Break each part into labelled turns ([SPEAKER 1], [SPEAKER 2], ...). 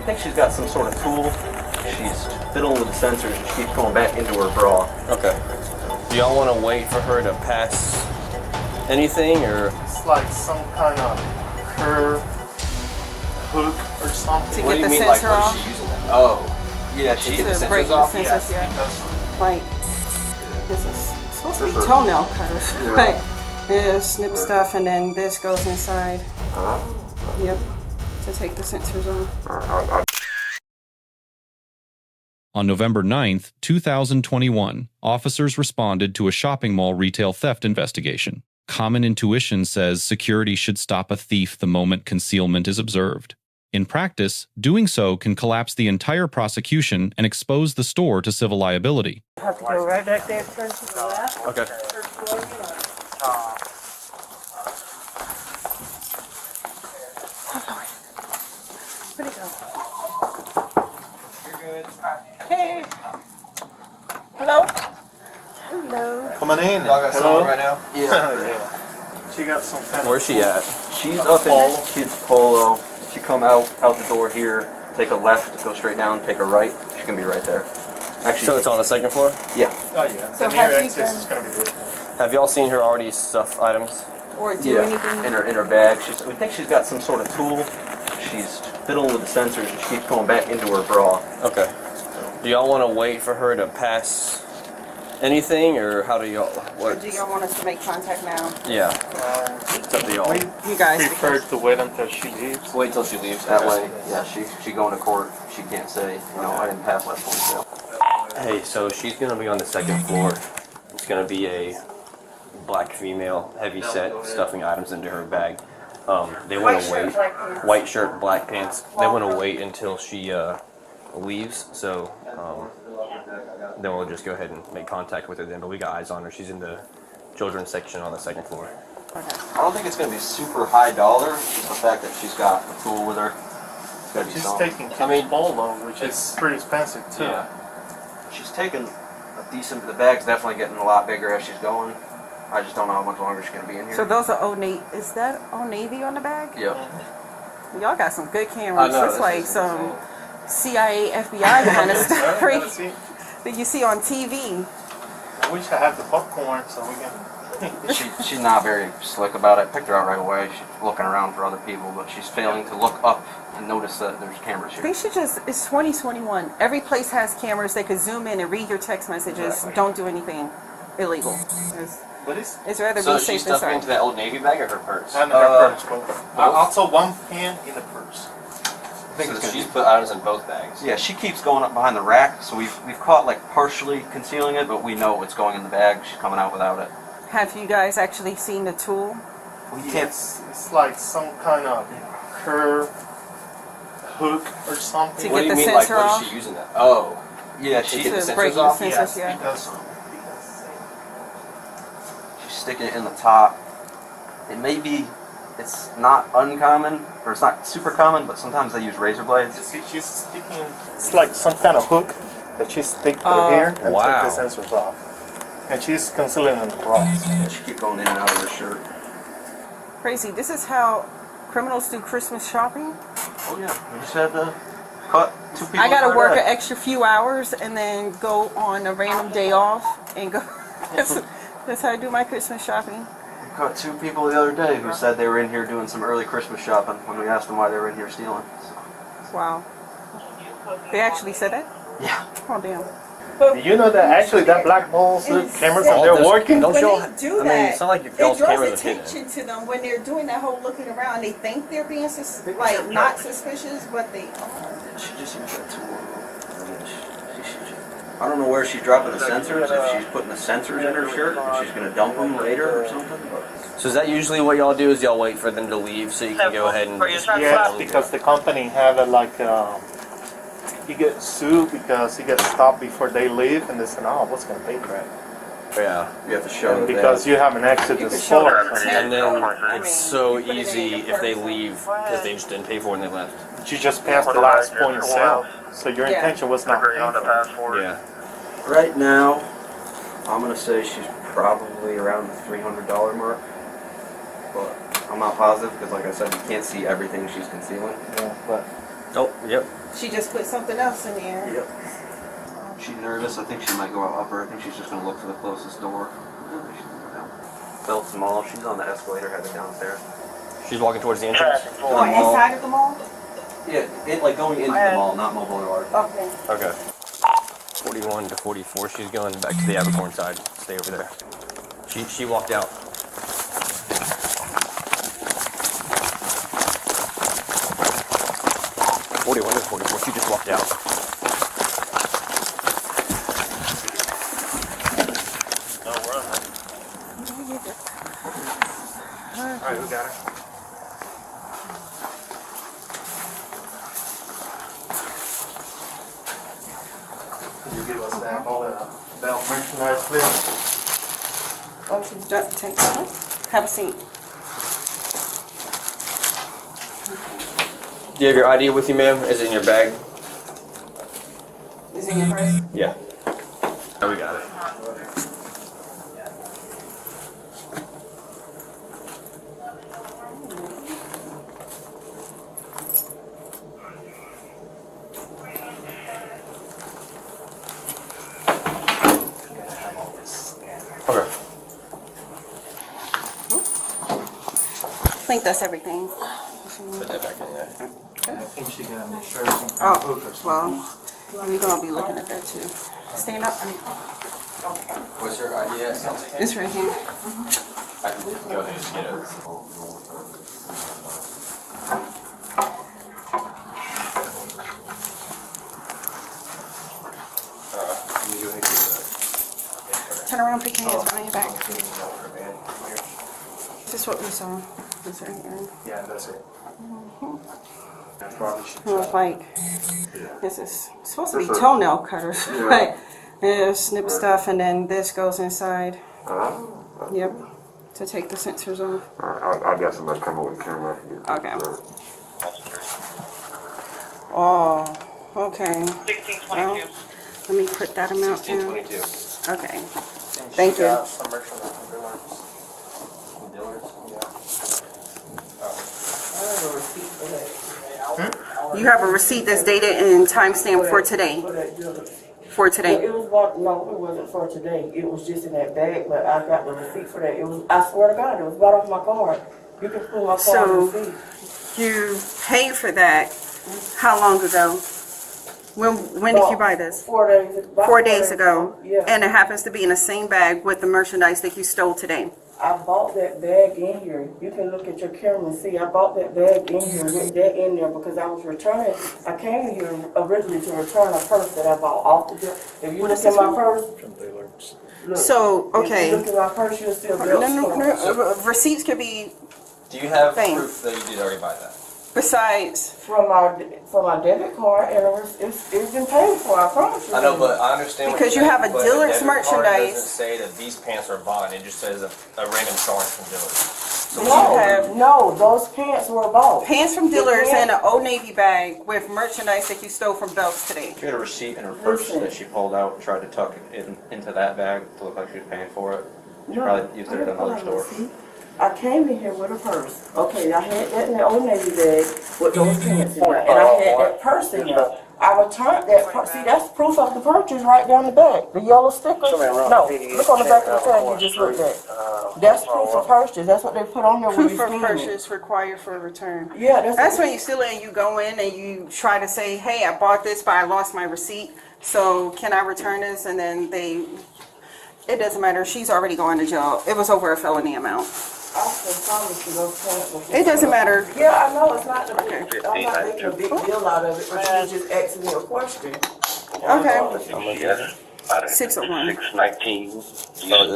[SPEAKER 1] think she's got some sort of tool. She's fiddling with the sensors and she keeps going back into her bra.
[SPEAKER 2] Okay. Do y'all want to wait for her to pass anything, or?
[SPEAKER 3] It's like some kind of curve hook or something.
[SPEAKER 4] To
[SPEAKER 2] What
[SPEAKER 4] get
[SPEAKER 2] do you
[SPEAKER 4] the
[SPEAKER 2] mean, like,
[SPEAKER 4] sensor
[SPEAKER 2] what
[SPEAKER 4] off?
[SPEAKER 2] is she using that? Oh. Yeah, she
[SPEAKER 4] To
[SPEAKER 2] get the
[SPEAKER 4] break
[SPEAKER 2] sensors
[SPEAKER 4] the
[SPEAKER 2] off?
[SPEAKER 4] sensors, yeah.
[SPEAKER 3] Because
[SPEAKER 4] Like, this is supposed to be toenail cutters, right? Yeah, snip stuff, and then this goes inside. Yep, to take the sensors off.
[SPEAKER 5] On November 9th, 2021, officers responded to a shopping mall retail theft investigation. Common intuition says security should stop a thief the moment concealment is observed. In practice, doing so can collapse the entire prosecution and expose the store to civil liability.
[SPEAKER 4] Have to go right back there, turn to the left.
[SPEAKER 2] Okay.
[SPEAKER 4] Where'd it go? Hey. Hello. Hello.
[SPEAKER 3] coming in.
[SPEAKER 2] Y'all got someone right now?
[SPEAKER 3] Yeah. She got some kind of.
[SPEAKER 2] Where's she at?
[SPEAKER 1] She's up in Kids Polo. She come out the door here, take a left, go straight down, take a right. She can be right there. Actually,
[SPEAKER 2] So it's on the second floor?
[SPEAKER 1] yeah.
[SPEAKER 3] Oh yeah.
[SPEAKER 4] So
[SPEAKER 3] the
[SPEAKER 4] have
[SPEAKER 3] near
[SPEAKER 4] you
[SPEAKER 3] access
[SPEAKER 4] done-
[SPEAKER 3] is gonna be good.
[SPEAKER 2] Have y'all seen her already stuff items?
[SPEAKER 4] Or do
[SPEAKER 1] Yeah,
[SPEAKER 4] anything?
[SPEAKER 1] in her bag. We think she's got some sort of tool. She's fiddling with the sensors and she keeps going back into her bra.
[SPEAKER 2] Okay. Do y'all want to wait for her to pass anything, or how do y'all?
[SPEAKER 4] Or
[SPEAKER 2] What?
[SPEAKER 4] do y'all want us to make contact now?
[SPEAKER 2] Yeah. It's up to y'all.
[SPEAKER 3] We
[SPEAKER 4] You guys,
[SPEAKER 3] prefer to wait until she leaves.
[SPEAKER 2] Wait till she leaves.
[SPEAKER 1] That way, yeah, she going to court. She can't say, I didn't pass last one. So.
[SPEAKER 2] Hey, so she's gonna be on the second floor. It's gonna be a black female, heavy set, stuffing items into her bag. They want to wait. White shirt, black pants. They want to wait until she leaves. So then we'll just go ahead and make contact with her then. But we got eyes on her. She's in the children's section on the second floor.
[SPEAKER 1] I don't think it's going to be super high dollar. Just the fact that she's got a tool with her. It's gotta be
[SPEAKER 3] She's
[SPEAKER 1] something.
[SPEAKER 3] taking Chimel Polo, which is pretty expensive too.
[SPEAKER 2] Yeah.
[SPEAKER 1] She's taking a decent. The bag's definitely getting a lot bigger as she's going. I just don't know how much longer she's going to be in here.
[SPEAKER 4] so those are Old Navy. Is that Old Navy on the bag?
[SPEAKER 1] Yep.
[SPEAKER 4] Y'all got some good cameras.
[SPEAKER 2] know,
[SPEAKER 4] It's
[SPEAKER 2] this
[SPEAKER 4] like
[SPEAKER 2] is
[SPEAKER 4] some CIA, FBI kind of stuff
[SPEAKER 3] Yeah,
[SPEAKER 4] right?
[SPEAKER 3] see,
[SPEAKER 4] that you see on TV.
[SPEAKER 3] I wish I had the popcorn so we can.
[SPEAKER 1] She's not very slick about it. Picked her out right away. She's looking around for other people, but she's failing to look up and notice that there's cameras here.
[SPEAKER 4] They should just, it's 2021. Every place has cameras. They could zoom in and read your text messages.
[SPEAKER 1] Exactly.
[SPEAKER 4] Don't do anything illegal.
[SPEAKER 3] But it's
[SPEAKER 4] It's rather
[SPEAKER 2] So
[SPEAKER 4] be
[SPEAKER 2] she's
[SPEAKER 4] safe than
[SPEAKER 2] stuffing into
[SPEAKER 4] sorry.
[SPEAKER 2] that Old Navy bag or her purse?
[SPEAKER 3] and her purse. Also one pen in the purse.
[SPEAKER 1] I think
[SPEAKER 2] So
[SPEAKER 1] it's gonna
[SPEAKER 2] she's
[SPEAKER 1] be-
[SPEAKER 2] put items in both bags.
[SPEAKER 1] Yeah, she keeps going up behind the rack, so we've caught like partially concealing it, but we know it's going in the bag. She's coming out without it.
[SPEAKER 4] Have you guys actually seen the tool?
[SPEAKER 1] We can't.
[SPEAKER 3] It's like some kind of curve hook or something.
[SPEAKER 4] To
[SPEAKER 2] What
[SPEAKER 4] get
[SPEAKER 2] do you
[SPEAKER 4] the
[SPEAKER 2] mean, like,
[SPEAKER 4] sensor
[SPEAKER 2] what
[SPEAKER 4] off?
[SPEAKER 2] is she using that? Oh.
[SPEAKER 1] Yeah,
[SPEAKER 2] To
[SPEAKER 1] she
[SPEAKER 2] get the
[SPEAKER 4] To break
[SPEAKER 2] sensors
[SPEAKER 4] the
[SPEAKER 2] off?
[SPEAKER 4] sensors,
[SPEAKER 3] Yes,
[SPEAKER 4] yeah.
[SPEAKER 3] because
[SPEAKER 1] she's sticking it in the top. It may be. It's not uncommon, or it's not super common, but sometimes they use razor blades.
[SPEAKER 3] see, she's sticking. It's like some kind of hook that she stick through here and
[SPEAKER 2] wow.
[SPEAKER 3] take the sensors off. And she's concealing in the bra.
[SPEAKER 1] Yeah, she keep going in and out of her shirt.
[SPEAKER 4] Crazy. This is how criminals do Christmas shopping.
[SPEAKER 1] Oh yeah, we just had to cut 2 people.
[SPEAKER 4] I gotta
[SPEAKER 1] per
[SPEAKER 4] work
[SPEAKER 1] day.
[SPEAKER 4] an extra few hours and then go on a random day off and go. That's how I do my Christmas shopping.
[SPEAKER 1] We caught 2 people the other day who said they were in here doing some early Christmas shopping when we asked them why they were in here stealing. So,
[SPEAKER 4] Wow. They actually said that?
[SPEAKER 1] yeah.
[SPEAKER 4] Oh, damn.
[SPEAKER 3] Do you know that actually that black balls cameras are there working?
[SPEAKER 2] Don't
[SPEAKER 4] When
[SPEAKER 2] y'all,
[SPEAKER 4] they do
[SPEAKER 2] I mean,
[SPEAKER 4] that,
[SPEAKER 2] it's not like
[SPEAKER 4] it
[SPEAKER 2] y'all's
[SPEAKER 4] draws
[SPEAKER 2] cameras are hidden.
[SPEAKER 4] attention to them when they're doing that whole looking around. They think they're being like not suspicious, but they are.
[SPEAKER 1] She just used that tool. I don't know where she's dropping the sensors, if she's putting the sensors in her shirt, if she's going to dump them later or something. But
[SPEAKER 2] So is that usually what y'all do? Is y'all wait for them to leave so you can go ahead and just
[SPEAKER 3] Yes, because the company have it like you get sued because you get stopped before they leave, and they say, "Oh, what's gonna pay for it?"
[SPEAKER 2] yeah.
[SPEAKER 1] you have to show that.
[SPEAKER 3] Because you haven't exited the
[SPEAKER 4] can show
[SPEAKER 3] store.
[SPEAKER 2] And then it's so easy if they leave because they just didn't pay for it and they left.
[SPEAKER 3] You just passed the last point of sale, so your
[SPEAKER 4] Yeah.
[SPEAKER 3] intention was not paying for it.
[SPEAKER 2] Yeah.
[SPEAKER 1] Right now, I'm going to say she's probably around the $300 mark. But I'm not positive because, like I said, you can't see everything she's concealing.
[SPEAKER 3] Yeah, but
[SPEAKER 2] Oh, yep.
[SPEAKER 4] She just put something else in there.
[SPEAKER 1] Yep. She's nervous. I think she might go out upper. I think she's just going to look for the closest door. Belt's Mall. She's on the escalator headed downstairs.
[SPEAKER 2] She's walking towards the entrance?
[SPEAKER 4] Going inside of the mall?
[SPEAKER 1] Yeah, like going into the mall, not Mobile Yard.
[SPEAKER 4] Okay.
[SPEAKER 2] Okay. 41 to 44. She's going back to the Abercorn side. Stay over there. She walked out. 41 to 44. She just walked out.
[SPEAKER 3] No, we're on that. Alright, who got it? Can you give us that all the belt merchandise, please?
[SPEAKER 4] Oh, she's done. Take that. Have a seat.
[SPEAKER 2] Do you have your ID with you, ma'am? Is it in your bag?
[SPEAKER 4] Is it in your purse?
[SPEAKER 2] Yeah. Oh, we got it. Okay.
[SPEAKER 4] I think that's everything.
[SPEAKER 2] Put that back in there.
[SPEAKER 3] I think she got me sure some
[SPEAKER 4] Oh,
[SPEAKER 3] book or something.
[SPEAKER 4] well, we're gonna be looking at that too. Stand up.
[SPEAKER 2] What's your ID at?
[SPEAKER 4] It's right here.
[SPEAKER 2] I can go ahead and get it. You go ahead and get it.
[SPEAKER 4] Turn around, put your hands behind your back. This is what we saw. This right here.
[SPEAKER 3] Yeah, that's it. I probably should
[SPEAKER 4] It was like, this is supposed to be toenail cutters, right? Yeah, snip stuff, and then this goes inside. Yep, to take the sensors off.
[SPEAKER 6] I got somebody come over the camera.
[SPEAKER 4] Okay. Oh, okay. Well, let me put that amount down.
[SPEAKER 2] 1622.
[SPEAKER 4] Okay. Thank you.
[SPEAKER 3] some merchandise from Dillard's.
[SPEAKER 4] You have a receipt that's dated and timestamped for today. For today.
[SPEAKER 7] It was bought, no, it wasn't for today. It was just in that bag, but I got the receipt for that. It was, I swear to God, it was bought off my card. You can pull my card
[SPEAKER 4] So-
[SPEAKER 7] receipt.
[SPEAKER 4] You paid for that how long ago? When did you buy this?
[SPEAKER 7] 4 days. About
[SPEAKER 4] 4 days ago.
[SPEAKER 7] Yeah.
[SPEAKER 4] And it happens to be in the same bag with the merchandise that you stole today.
[SPEAKER 7] I bought that bag in here. You can look at your camera and see. I bought that bag in here with that in there because I was returning. I came here originally to return a purse that I bought off the bill. If you look at my purse, look,
[SPEAKER 4] So, okay.
[SPEAKER 7] If you look at my purse, you'll see a
[SPEAKER 4] No,
[SPEAKER 7] bill.
[SPEAKER 4] no. Receipts could be
[SPEAKER 2] Do you have
[SPEAKER 4] Thanks.
[SPEAKER 2] proof that you did already buy that?
[SPEAKER 4] besides.
[SPEAKER 7] From my debit card, and it's been paid for. I promise you.
[SPEAKER 2] I know, but I understand what
[SPEAKER 4] Because
[SPEAKER 2] you're
[SPEAKER 4] you
[SPEAKER 2] saying,
[SPEAKER 4] have a
[SPEAKER 2] but
[SPEAKER 4] Dillard's
[SPEAKER 2] debit card
[SPEAKER 4] merchandise.
[SPEAKER 2] doesn't say that these pants are bought. It just says a random charge from Dillard's.
[SPEAKER 7] No, those pants were bought.
[SPEAKER 4] Pants from
[SPEAKER 7] The
[SPEAKER 4] Dillard's
[SPEAKER 7] pants-
[SPEAKER 4] and an Old Navy bag with merchandise that you stole from Belk's today.
[SPEAKER 1] She had a receipt in her purse that she pulled out and tried to tuck it into that bag to look like she was paying for it. She probably used it at another store.
[SPEAKER 7] I came in here with a purse. Okay, I had that in the Old Navy bag with those pants in there, and I had that purse in there. I returned that purse. See, that's proof of the purchase right down the back. The yellow sticker. No, look on the back of the tag you just looked at. That's proof of purchase. That's what they put on there when you
[SPEAKER 4] Proof of
[SPEAKER 7] scan it.
[SPEAKER 4] purchase required for return.
[SPEAKER 7] Yeah,
[SPEAKER 4] That's when you steal it and you go in and you try to say, hey, I bought this, but I lost my receipt. So can I return this? And then it doesn't matter. She's already going to jail. It was over a felony amount.
[SPEAKER 7] I can promise you those pants before.
[SPEAKER 4] It doesn't matter.
[SPEAKER 7] Yeah, I know, it's not the big,
[SPEAKER 4] Okay.
[SPEAKER 7] I'm not making a big deal out of it, but she was just asking me a question.
[SPEAKER 4] Okay.
[SPEAKER 2] Oh,
[SPEAKER 4] 601.
[SPEAKER 2] the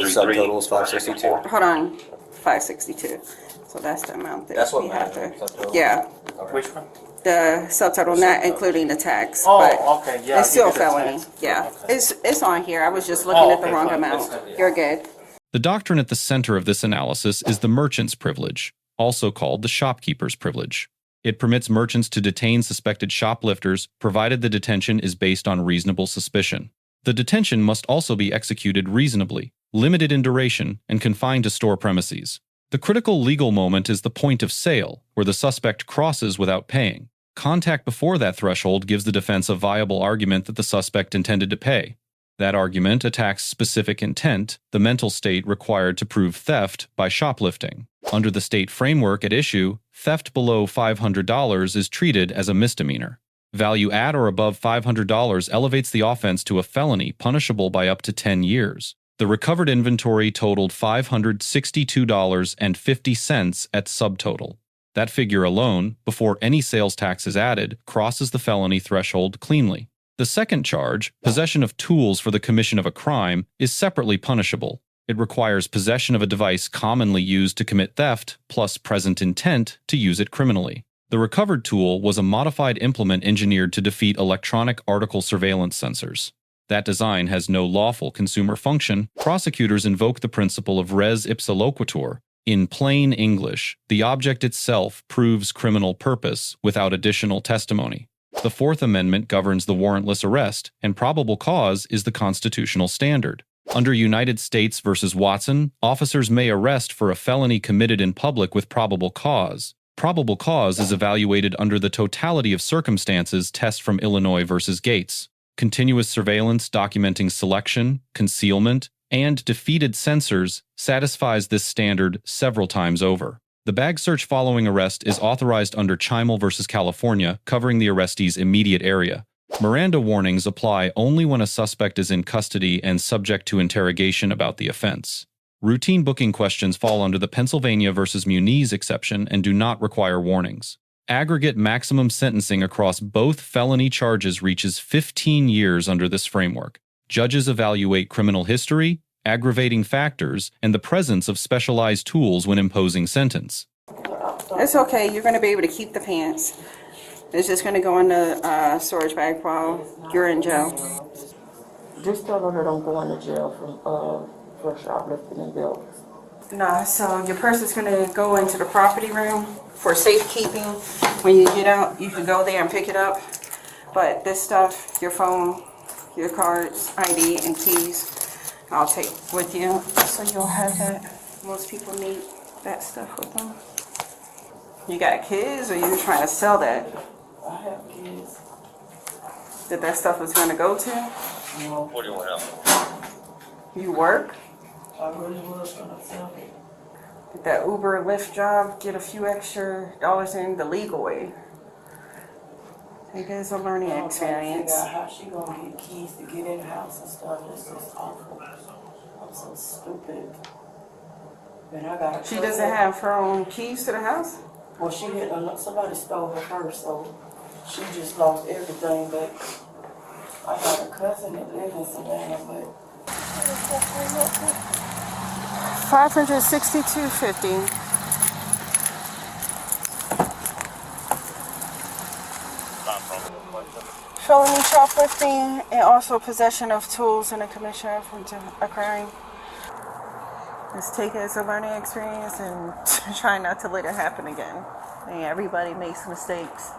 [SPEAKER 2] subtotal is 562.
[SPEAKER 4] Hold on. 562. So that's the amount that
[SPEAKER 2] That's what
[SPEAKER 4] we have to.
[SPEAKER 2] matters, subtotal?
[SPEAKER 4] Yeah.
[SPEAKER 3] Which one?
[SPEAKER 4] The subtotal, not including the tax.
[SPEAKER 3] Oh,
[SPEAKER 4] but
[SPEAKER 3] okay, yeah.
[SPEAKER 4] it's still
[SPEAKER 3] you did the
[SPEAKER 4] felony.
[SPEAKER 3] tax.
[SPEAKER 4] Yeah.
[SPEAKER 3] Okay.
[SPEAKER 4] It's on here. I was just looking
[SPEAKER 3] Oh,
[SPEAKER 4] at the
[SPEAKER 3] okay,
[SPEAKER 4] wrong
[SPEAKER 3] fine.
[SPEAKER 4] amount.
[SPEAKER 2] It's-
[SPEAKER 4] You're good.
[SPEAKER 5] The doctrine at the center of this analysis is the merchant's privilege, also called the shopkeeper's privilege. It permits merchants to detain suspected shoplifters provided the detention is based on reasonable suspicion. The detention must also be executed reasonably, limited in duration, and confined to store premises. The critical legal moment is the point of sale, where the suspect crosses without paying. Contact before that threshold gives the defense a viable argument that the suspect intended to pay. That argument attacks specific intent, the mental state required to prove theft by shoplifting. Under the state framework at issue, theft below $500 is treated as a misdemeanor. Value at or above $500 elevates the offense to a felony punishable by up to 10 years. The recovered inventory totaled $562.50 at subtotal. That figure alone, before any sales tax is added, crosses the felony threshold cleanly. The second charge, possession of tools for the commission of a crime, is separately punishable. It requires possession of a device commonly used to commit theft, plus present intent to use it criminally. The recovered tool was a modified implement engineered to defeat electronic article surveillance sensors. That design has no lawful consumer function. Prosecutors invoke the principle of res ipsa loquitur. In plain English, the object itself proves criminal purpose without additional testimony. The Fourth Amendment governs the warrantless arrest, and probable cause is the constitutional standard. Under United States v. Watson, officers may arrest for a felony committed in public with probable cause. Probable cause is evaluated under the totality of circumstances test from Illinois v. Gates. Continuous surveillance documenting selection, concealment, and defeated sensors satisfies this standard several times over. The bag search following arrest is authorized under Chimel v. California, covering the arrestee's immediate area. Miranda warnings apply only when a suspect is in custody and subject to interrogation about the offense. Routine booking questions fall under the Pennsylvania v. Muniz exception and do not require warnings. Aggregate maximum sentencing across both felony charges reaches 15 years under this framework. Judges evaluate criminal history, aggravating factors, and the presence of specialized tools when imposing sentence.
[SPEAKER 4] It's okay. You're going to be able to keep the pants. It's just going to go in the storage bag while you're in jail.
[SPEAKER 7] Just tell her don't go into jail for shoplifting and bills.
[SPEAKER 4] Nah, so your purse is going to go into the property room for safekeeping. When you get out, you can go there and pick it up. But this stuff, your phone, your cards, ID, and keys, I'll take with you, so you'll have that. Most people need that stuff with them. You got kids, or you trying to sell that?
[SPEAKER 7] I have kids.
[SPEAKER 4] That stuff was going to go to?
[SPEAKER 7] No.
[SPEAKER 2] What do you want out?
[SPEAKER 4] You work?
[SPEAKER 7] I really was gonna sell it.
[SPEAKER 4] Did that Uber or Lyft job get a few extra dollars in the legal way? I think it's a learning experience.
[SPEAKER 7] How she gonna get keys to get in the house and stuff? This is awful. I'm so stupid. And I got.
[SPEAKER 4] She doesn't have her own keys to the house?
[SPEAKER 7] Well, she didn't. Somebody stole her purse, so she just lost everything. But I got a cousin that lives in Savannah, but.
[SPEAKER 4] $562.50. Felony shoplifting and also possession of tools in the commission of a crime. Let's take it as a learning experience and try not to let it happen again. And everybody makes mistakes.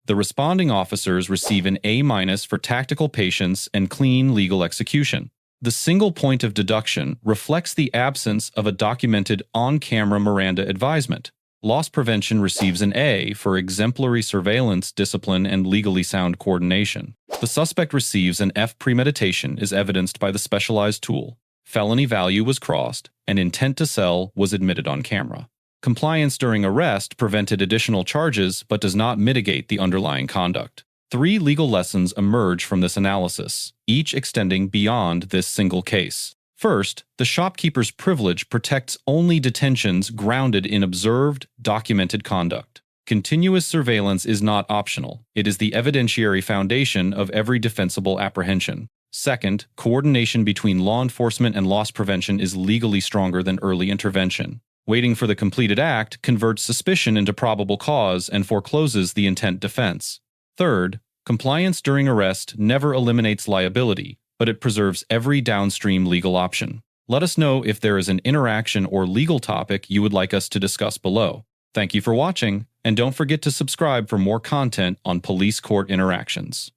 [SPEAKER 5] The responding officers receive an A- for tactical patience and clean legal execution. The single point of deduction reflects the absence of a documented on-camera Miranda advisement. Loss prevention receives an A for exemplary surveillance, discipline, and legally sound coordination. The suspect receives an F. Premeditation is evidenced by the specialized tool. Felony value was crossed, and intent to sell was admitted on camera. Compliance during arrest prevented additional charges but does not mitigate the underlying conduct. 3 legal lessons emerge from this analysis, each extending beyond this single case. First, the shopkeeper's privilege protects only detentions grounded in observed, documented conduct. Continuous surveillance is not optional. It is the evidentiary foundation of every defensible apprehension. Second, coordination between law enforcement and loss prevention is legally stronger than early intervention. Waiting for the completed act converts suspicion into probable cause and forecloses the intent defense. Third, compliance during arrest never eliminates liability, but it preserves every downstream legal option. Let us know if there is an interaction or legal topic you would like us to discuss below. Thank you for watching, and don't forget to subscribe for more content on police court interactions.